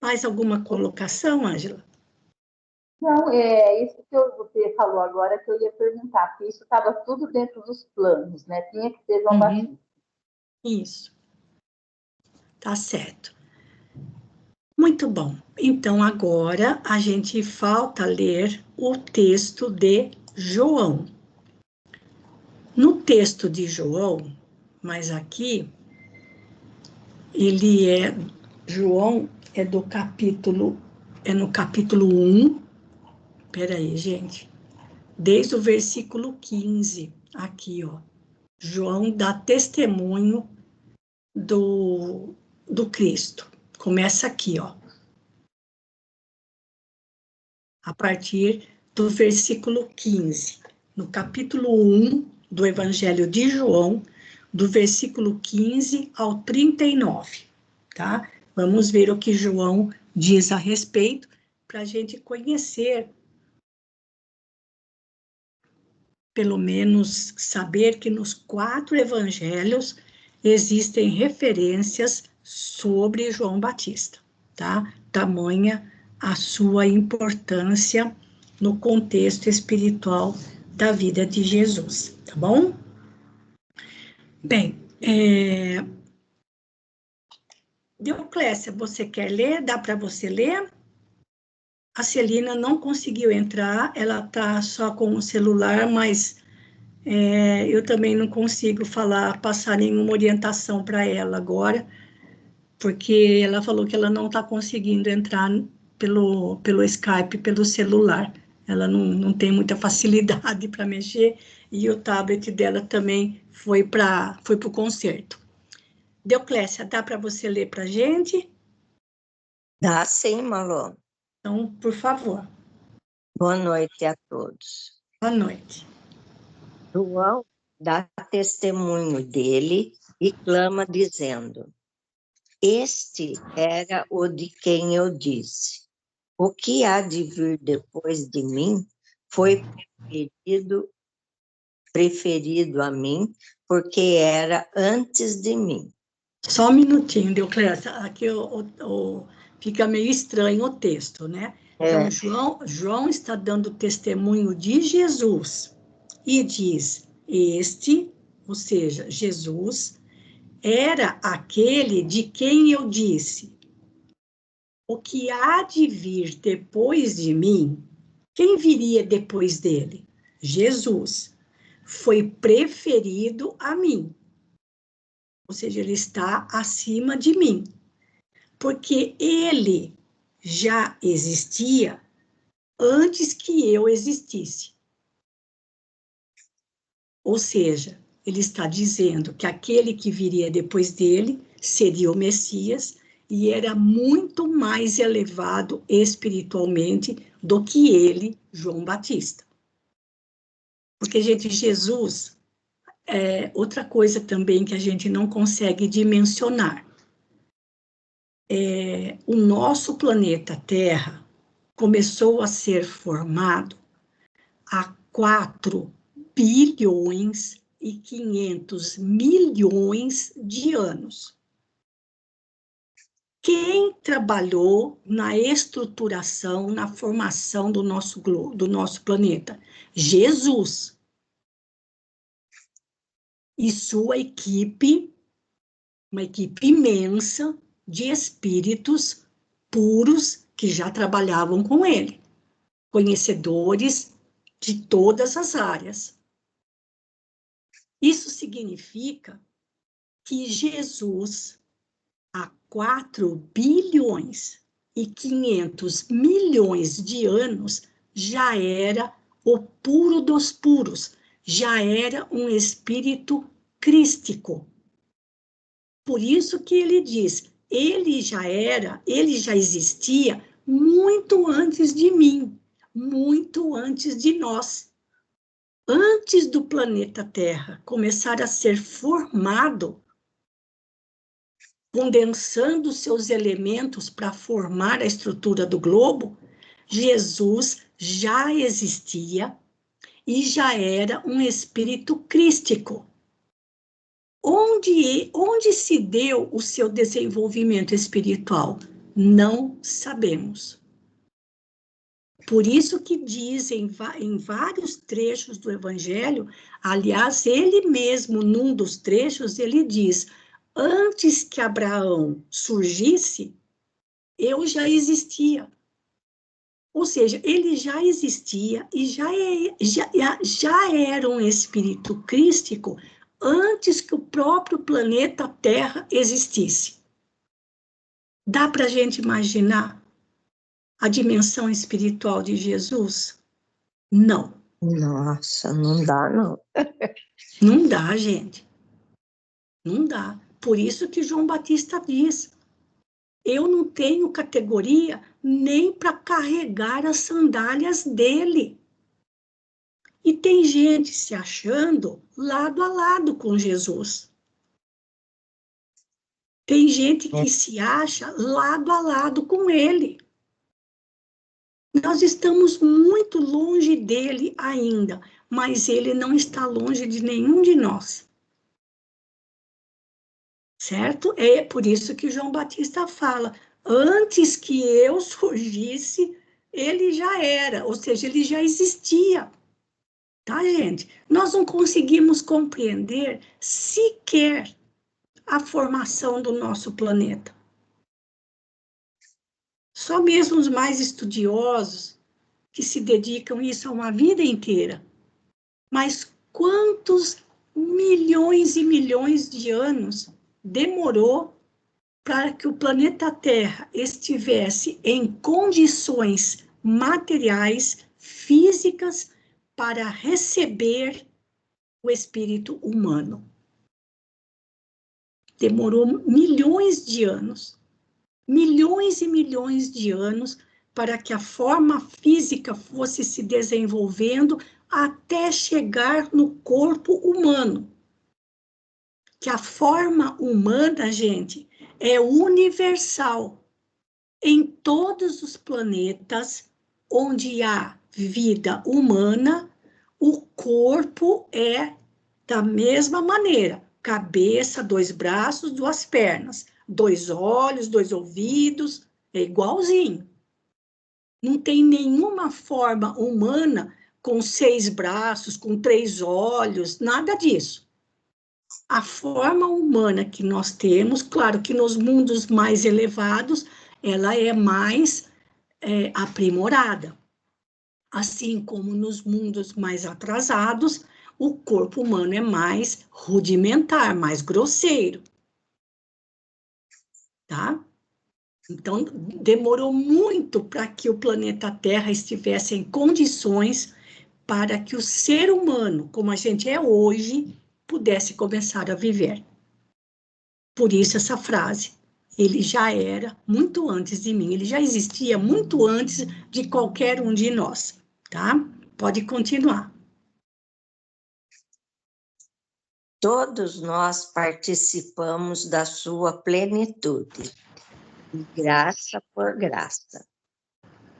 S1: Mais alguma colocação, Ângela?
S3: Não, é isso que você falou agora que eu ia perguntar, porque isso estava tudo dentro dos planos, né? Tinha que ser João Batista.
S1: Isso. Tá certo. Muito bom. Então, agora a gente falta ler o texto de João. No texto de João, mas aqui, João é no capítulo 1. Peraí, gente. Desde o versículo 15, aqui, ó. João dá testemunho do Cristo. Começa aqui, ó. A partir do versículo 15. No capítulo 1 do Evangelho de João, do versículo 15 ao 39, tá? Vamos ver o que João diz a respeito, para a gente conhecer, pelo menos saber que nos 4 evangelhos existem referências sobre João Batista, tá? Tamanha a sua importância no contexto espiritual da vida de Jesus, tá bom? Bem, Deoclésia, você quer ler? Dá para você ler? A Celina não conseguiu entrar, ela está só com o celular, mas eu também não consigo passar nenhuma orientação para ela agora, porque ela falou que ela não está conseguindo entrar pelo Skype, pelo celular. Ela não tem muita facilidade para mexer, e o tablet dela também foi para o concerto. Deoclésia, dá para você ler para a gente?
S4: Dá sim, Malô.
S1: Então, por favor.
S4: Boa noite a todos.
S1: Boa noite.
S4: João dá testemunho dele e clama dizendo: Este era o de quem eu disse: o que há de vir depois de mim foi preferido a mim, porque era antes de mim.
S1: Só um minutinho, Deoclésia, aqui fica meio estranho o texto, né? Então, João está dando testemunho de Jesus e diz: este, ou seja, Jesus, era aquele de quem eu disse: o que há de vir depois de mim, quem viria depois dele? Jesus. Foi preferido a mim. Ou seja, ele está acima de mim, porque ele já existia antes que eu existisse. Ou seja, ele está dizendo que aquele que viria depois dele seria o Messias e era muito mais elevado espiritualmente do que ele, João Batista. Porque, gente, Jesus outra coisa também que a gente não consegue dimensionar. O nosso planeta Terra começou a ser formado há 4,5 bilhões de anos. Quem trabalhou na estruturação, na formação do nosso globo, do nosso planeta? Jesus. E sua equipe, uma equipe imensa de espíritos puros que já trabalhavam com ele, conhecedores de todas as áreas. Isso significa que Jesus, há 4 bilhões e 500 milhões de anos, já era o puro dos puros, já era um espírito crístico. Por isso que ele diz, ele já existia muito antes de mim, muito antes de nós. Antes do planeta Terra começar a ser formado, condensando seus elementos para formar a estrutura do globo, Jesus já existia e já era um espírito crístico. Onde se deu o seu desenvolvimento espiritual? Não sabemos. Por isso que dizem em vários trechos do Evangelho, aliás, ele mesmo, num dos trechos, ele diz, antes que Abraão surgisse, eu já existia. Ou seja, ele já existia e já era um espírito crístico antes que o próprio planeta Terra existisse. Dá para a gente imaginar a dimensão espiritual de Jesus? Não.
S4: Nossa, não dá, não.
S1: Não dá, gente. Não dá. Por isso que João Batista diz, eu não tenho categoria nem para carregar as sandálias dele. E tem gente se achando lado a lado com Jesus. Tem gente que se acha lado a lado com ele. Nós estamos muito longe dele ainda, mas ele não está longe de nenhum de nós. Certo? É por isso que João Batista fala, antes que eu surgisse, ele já era, ou seja, ele já existia. Tá, gente? Nós não conseguimos compreender sequer a formação do nosso planeta. Só mesmo os mais estudiosos que se dedicam a isso uma vida inteira. Mas quantos milhões e milhões de anos demorou para que o planeta Terra estivesse em condições materiais, físicas, para receber o espírito humano? Demorou milhões de anos, milhões e milhões de anos, para que a forma física fosse se desenvolvendo até chegar no corpo humano. Que a forma humana, gente, é universal. Em todos os planetas onde há vida humana, o corpo é da mesma maneira. Cabeça, 2 braços, 2 pernas, 2 olhos, 2 ouvidos, é igualzinho. Não tem nenhuma forma humana com 6 braços, com 3 olhos, nada disso. A forma humana que nós temos, claro que nos mundos mais elevados, ela é mais aprimorada. Assim como nos mundos mais atrasados, o corpo humano é mais rudimentar, mais grosseiro. Tá? Então, demorou muito para que o planeta Terra estivesse em condições para que o ser humano, como a gente é hoje, pudesse começar a viver. Por isso essa frase, ele já era muito antes de mim, ele já existia muito antes de qualquer um de nós, tá? Pode continuar.
S4: Todos nós participamos da sua plenitude, de graça por graça,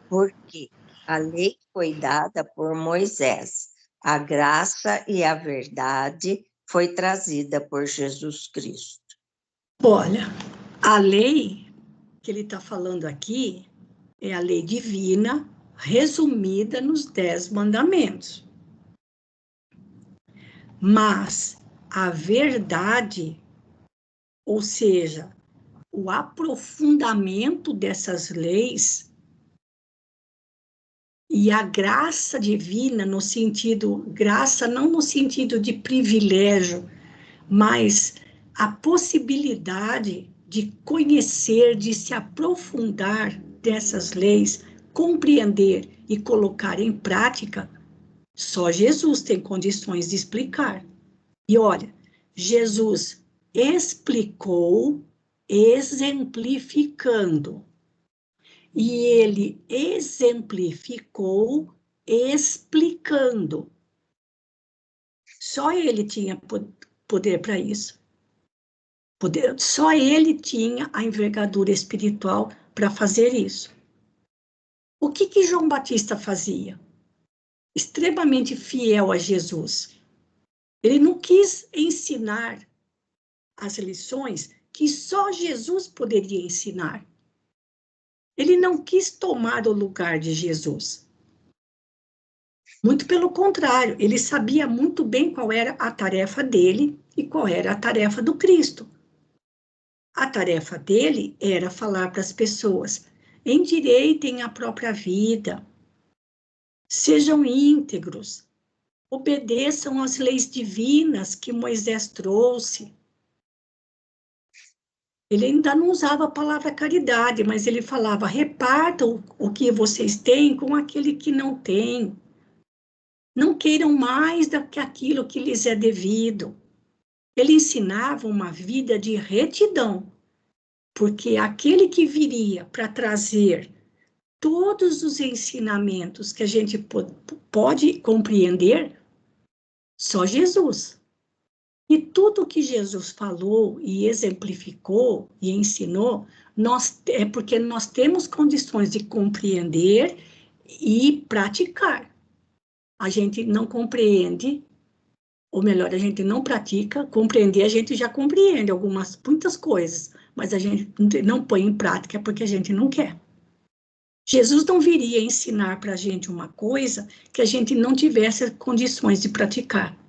S4: porque a lei foi dada por Moisés, a graça e a verdade foi trazida por Jesus Cristo.
S1: Olha, a lei que ele está falando aqui é a lei divina resumida nos 10 mandamentos. Mas a verdade, ou seja, o aprofundamento dessas leis e a graça divina no sentido, graça não no sentido de privilégio, mas a possibilidade de conhecer, de se aprofundar dessas leis, compreender e colocar em prática, só Jesus tem condições de explicar. E olha, Jesus explicou exemplificando. E ele exemplificou explicando. Só ele tinha poder para isso. Só ele tinha a envergadura espiritual para fazer isso. O que João Batista fazia? Extremamente fiel a Jesus. Ele não quis ensinar as lições que só Jesus poderia ensinar. Ele não quis tomar o lugar de Jesus. Muito pelo contrário, ele sabia muito bem qual era a tarefa dele e qual era a tarefa do Cristo. A tarefa dele era falar para as pessoas: endireitem a própria vida, sejam íntegros, obedeçam às leis divinas que Moisés trouxe. Ele ainda não usava a palavra caridade, mas ele falava: repartam o que vocês têm com aquele que não tem. Não queiram mais do que aquilo que lhes é devido. Ele ensinava uma vida de retidão, porque aquele que viria para trazer todos os ensinamentos que a gente pode compreender, só Jesus. E tudo que Jesus falou e exemplificou e ensinou, é porque nós temos condições de compreender e praticar. A gente não compreende, ou melhor, a gente não pratica. Compreender, a gente já compreende muitas coisas, mas a gente não põe em prática porque a gente não quer. Jesus não viria ensinar para a gente uma coisa que a gente não tivesse condições de praticar.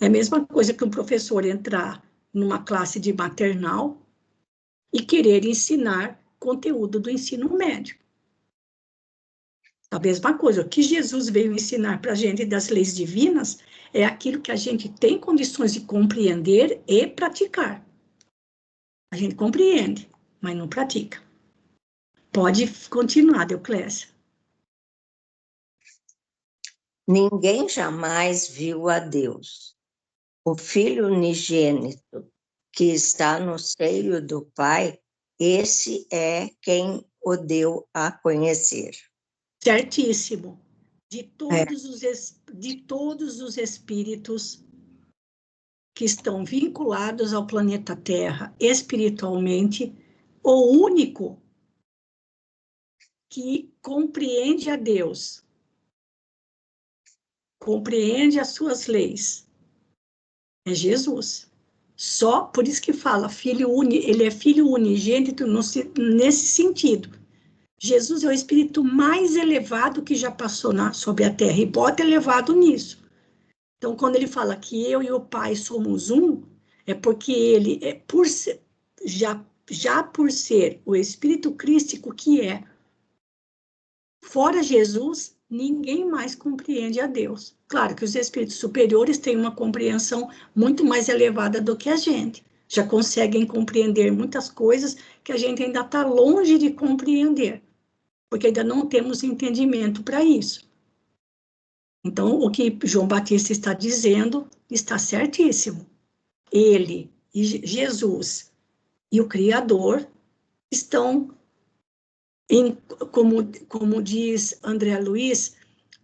S1: É a mesma coisa que um professor entrar numa classe de maternal e querer ensinar conteúdo do ensino médio. A mesma coisa, o que Jesus veio ensinar para a gente das leis divinas é aquilo que a gente tem condições de compreender e praticar. A gente compreende, mas não pratica. Pode continuar, Deoclésia.
S4: Ninguém jamais viu a Deus. O Filho unigênito que está no seio do Pai, esse é quem o deu a conhecer.
S1: Certíssimo. De todos os espíritos que estão vinculados ao planeta Terra espiritualmente, o único que compreende a Deus, compreende as suas leis, é Jesus. Só por isso que fala ele é filho unigênito nesse sentido. Jesus é o espírito mais elevado que já passou sobre a Terra, e bota elevado nisso. Então, quando ele fala que eu e o Pai somos um, é porque ele é já por ser o espírito crístico que é. Fora Jesus, ninguém mais compreende a Deus. Claro que os espíritos superiores têm uma compreensão muito mais elevada do que a gente. Já conseguem compreender muitas coisas que a gente ainda está longe de compreender, porque ainda não temos entendimento para isso. Então, o que João Batista está dizendo está certíssimo. Ele, e Jesus e o Criador estão, como diz André Luiz,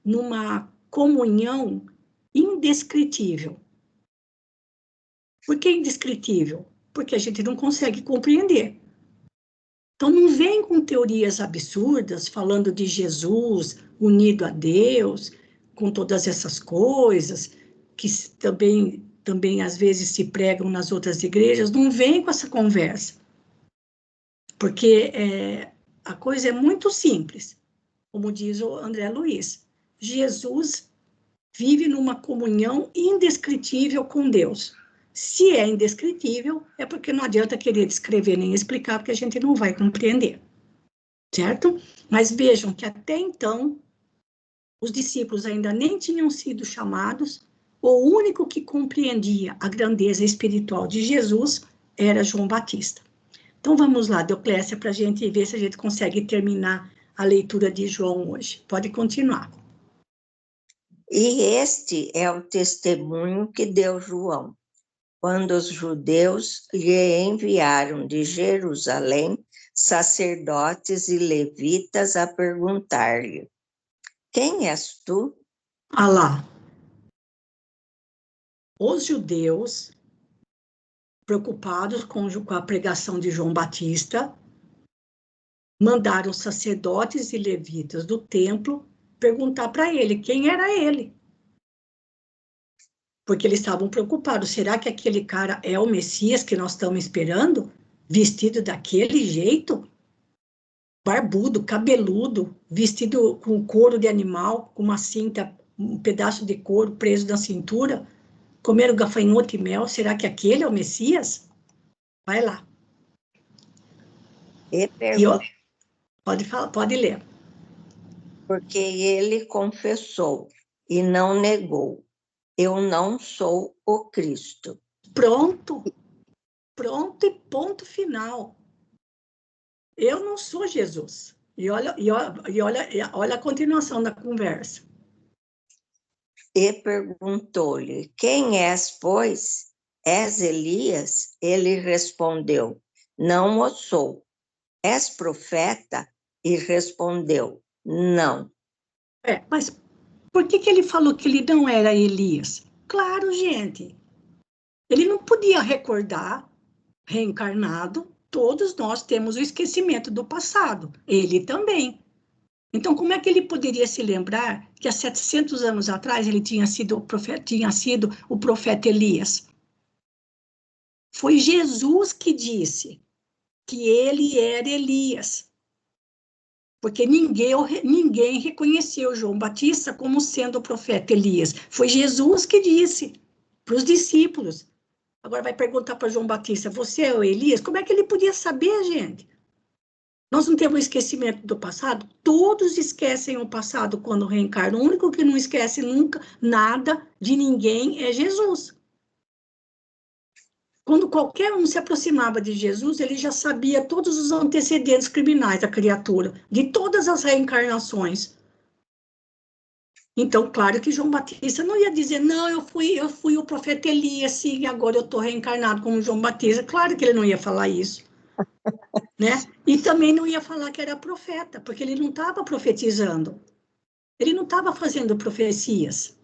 S1: numa comunhão indescritível. Por que indescritível? Porque a gente não consegue compreender. Então, não vem com teorias absurdas, falando de Jesus unido a Deus, com todas essas coisas, que também às vezes se pregam nas outras igrejas, não vem com essa conversa. porque a coisa é muito simples, como diz o André Luiz. Jesus vive numa comunhão indescritível com Deus. Se é indescritível, é porque não adianta querer descrever nem explicar, porque a gente não vai compreender, certo? Mas vejam que até então, os discípulos ainda nem tinham sido chamados, o único que compreendia a grandeza espiritual de Jesus era João Batista. Então vamos lá, Deoclésia, para a gente ver se a gente consegue terminar a leitura de João hoje. Pode continuar.
S4: E este é o testemunho que deu João, quando os judeus lhe enviaram de Jerusalém sacerdotes e levitas a perguntar-lhe: quem és tu?
S1: Ah lá. Os judeus, preocupados com a pregação de João Batista, mandaram sacerdotes e levitas do templo perguntar para ele quem era ele. Porque eles estavam preocupados. Será que aquele cara é o Messias que nós estamos esperando? Vestido daquele jeito? Barbudo, cabeludo, vestido com couro de animal, com uma cinta, um pedaço de couro preso na cintura, comendo gafanhoto e mel. Será que aquele é o Messias? Vai lá. Pode falar, pode ler.
S4: Porque ele confessou e não negou: eu não sou o Cristo.
S1: Pronto e ponto final. Eu não sou Jesus. E olha a continuação da conversa.
S4: E perguntou-lhe: quem és, pois? És Elias? Ele respondeu: não o sou. És profeta? E respondeu: não.
S1: Mas por que ele falou que ele não era Elias? Claro, gente. Ele não podia recordar, reencarnado. Todos nós temos o esquecimento do passado. Ele também. Então, como é que ele poderia se lembrar que há 700 anos atrás ele tinha sido o profeta Elias? Foi Jesus que disse que ele era Elias. Porque ninguém reconheceu João Batista como sendo o profeta Elias. Foi Jesus que disse para os discípulos. Agora vai perguntar para João Batista, você é o Elias? Como é que ele podia saber, gente? Nós não temos esquecimento do passado? Todos esquecem o passado quando reencarnam. O único que não esquece nunca nada de ninguém é Jesus. Quando qualquer um se aproximava de Jesus, ele já sabia todos os antecedentes criminais da criatura, de todas as reencarnações. Então, claro que João Batista não ia dizer, não, eu fui o profeta Elias, sim, e agora eu estou reencarnado como João Batista. Claro que ele não ia falar isso. Né? E também não ia falar que era profeta, porque ele não estava profetizando. Ele não estava fazendo profecias.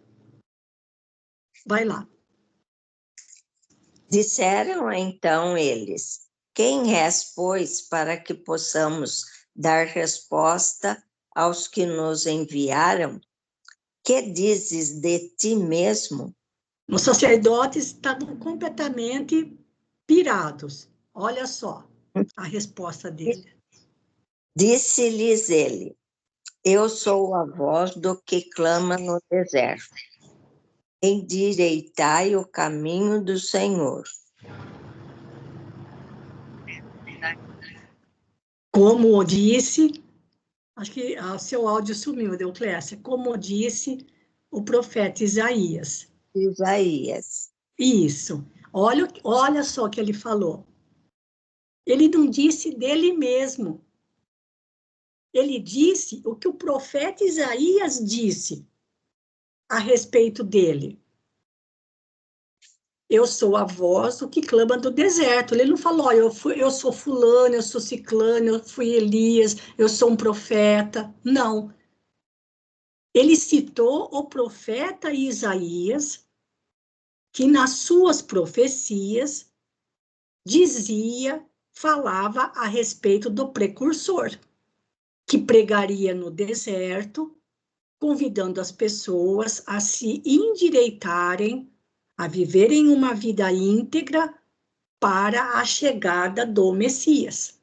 S1: Vai lá.
S4: Disseram então eles: quem és, pois, para que possamos dar resposta aos que nos enviaram? Que dizes de ti mesmo?
S1: Os sacerdotes estavam completamente pirados. Olha só a resposta dele.
S4: Disse-lhes ele: eu sou a voz do que clama no deserto. Endireitai o caminho do Senhor.
S1: Como disse, acho que seu áudio sumiu, Deoclésia. Como disse o profeta Isaías.
S4: Isaías.
S1: Isso. Olha só o que ele falou. Ele não disse dele mesmo. Ele disse o que o profeta Isaías disse a respeito dele. Eu sou a voz do que clama do deserto. Ele não falou, eu sou fulano, eu sou ciclano, eu fui Elias, eu sou um profeta. Não. Ele citou o profeta Isaías, que nas suas profecias falava a respeito do precursor, que pregaria no deserto, convidando as pessoas a se endireitarem, a viverem uma vida íntegra para a chegada do Messias.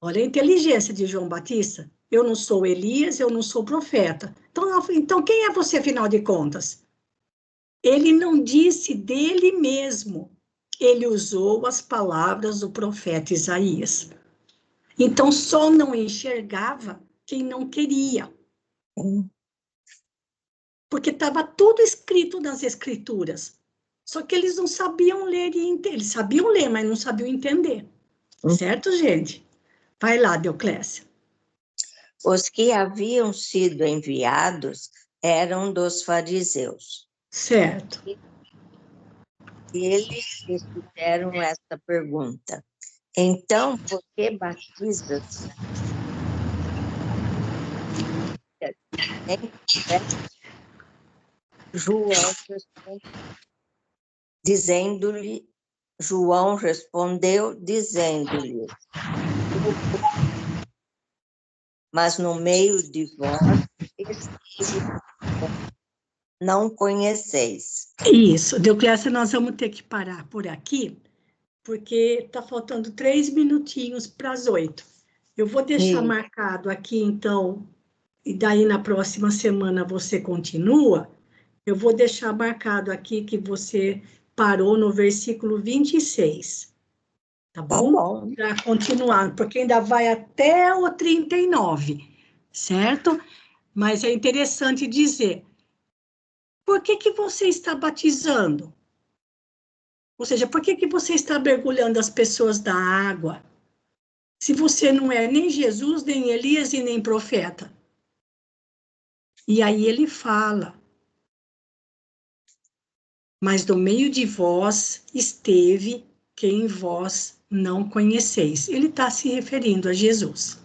S1: Olha a inteligência de João Batista. Eu não sou Elias, eu não sou profeta. Então quem é você, afinal de contas? Ele não disse dele mesmo. Ele usou as palavras do profeta Isaías. Então, só não enxergava quem não queria. Porque estava tudo escrito nas escrituras. Só que eles não sabiam ler e entender. Eles sabiam ler, mas não sabiam entender. Certo, gente? Vai lá, Deoclésia.
S4: Os que haviam sido enviados eram dos fariseus.
S1: Certo.
S4: Eles lhe fizeram esta pergunta: então, por que batizas? João respondeu, dizendo-lhe: mas no meio de vós, não conheceis.
S1: Isso, Deoclésia, nós vamos ter que parar por aqui, porque está faltando 3 minutinhos para as 8. Eu vou deixar marcado aqui, então, e daí na próxima semana você continua. Eu vou deixar marcado aqui que você parou no versículo 26. Tá bom? Para continuar, porque ainda vai até o 39, certo? Mas é interessante dizer, por que você está batizando? Ou seja, por que você está mergulhando as pessoas da água? Se você não é nem Jesus, nem Elias e nem profeta. E aí ele fala, mas no meio de vós esteve quem vós não conheceis. Ele está se referindo a Jesus.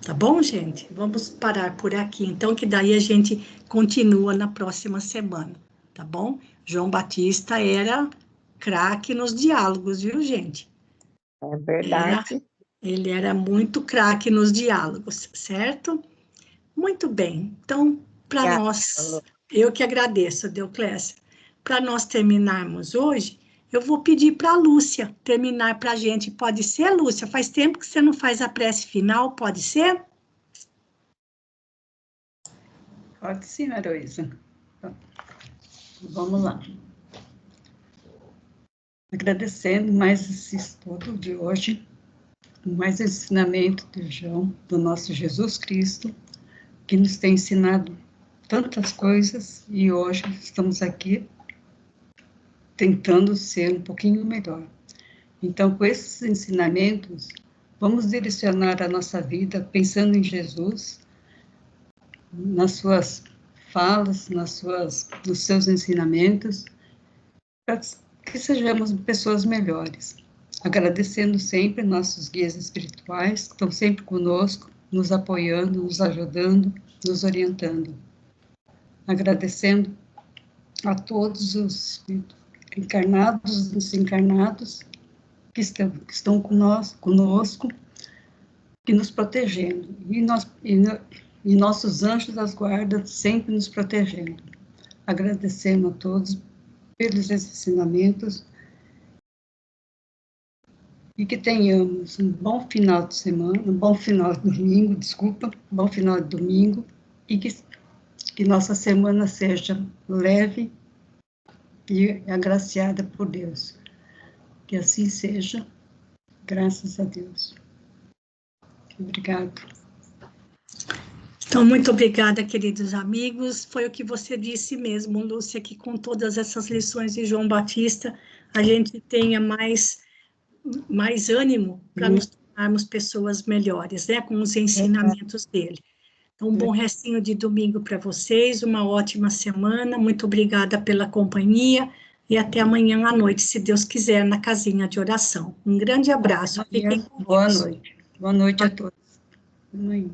S1: Tá bom, gente? Vamos parar por aqui, então, que daí a gente continua na próxima semana, tá bom? João Batista era craque nos diálogos, viu, gente?
S4: É verdade.
S1: Ele era muito craque nos diálogos, certo? Muito bem. Então, para nós, eu que agradeço, Deoclésia. Para nós terminarmos hoje, eu vou pedir para a Lúcia terminar para a gente. Pode ser, Lúcia? Faz tempo que você não faz a prece final, pode ser?
S5: Pode sim, Heloísa. Então, vamos lá. Agradecendo mais esse estudo de hoje, mais ensinamento de João, do nosso Jesus Cristo, que nos tem ensinado tantas coisas e hoje estamos aqui tentando ser um pouquinho melhor. Então, com esses ensinamentos, vamos direcionar a nossa vida pensando em Jesus, nas suas falas, nos seus ensinamentos, para que sejamos pessoas melhores. Agradecendo sempre nossos guias espirituais, que estão sempre conosco, nos apoiando, nos ajudando, nos orientando. Agradecendo a todos os encarnados, desencarnados, que estão conosco, que nos protegendo. E nossos anjos das guardas sempre nos protegendo. Agradecendo a todos pelos ensinamentos e que tenhamos um bom final de semana, um bom final de domingo, bom final de domingo, e que nossa semana seja leve e agraciada por Deus. Que assim seja, graças a Deus. Obrigada.
S1: Então, muito obrigada, queridos amigos. Foi o que você disse mesmo, Lúcia, que com todas essas lições de João Batista, a gente tenha mais ânimo para nos tornarmos pessoas melhores, né? Com os ensinamentos dele. Então, um bom restinho de domingo para vocês, uma ótima semana. Muito obrigada pela companhia e até amanhã à noite, se Deus quiser, na casinha de oração. Um grande abraço. Fiquem com
S5: Boa
S1: Deus.
S5: noite. Boa noite a todos.
S6: Boa noite.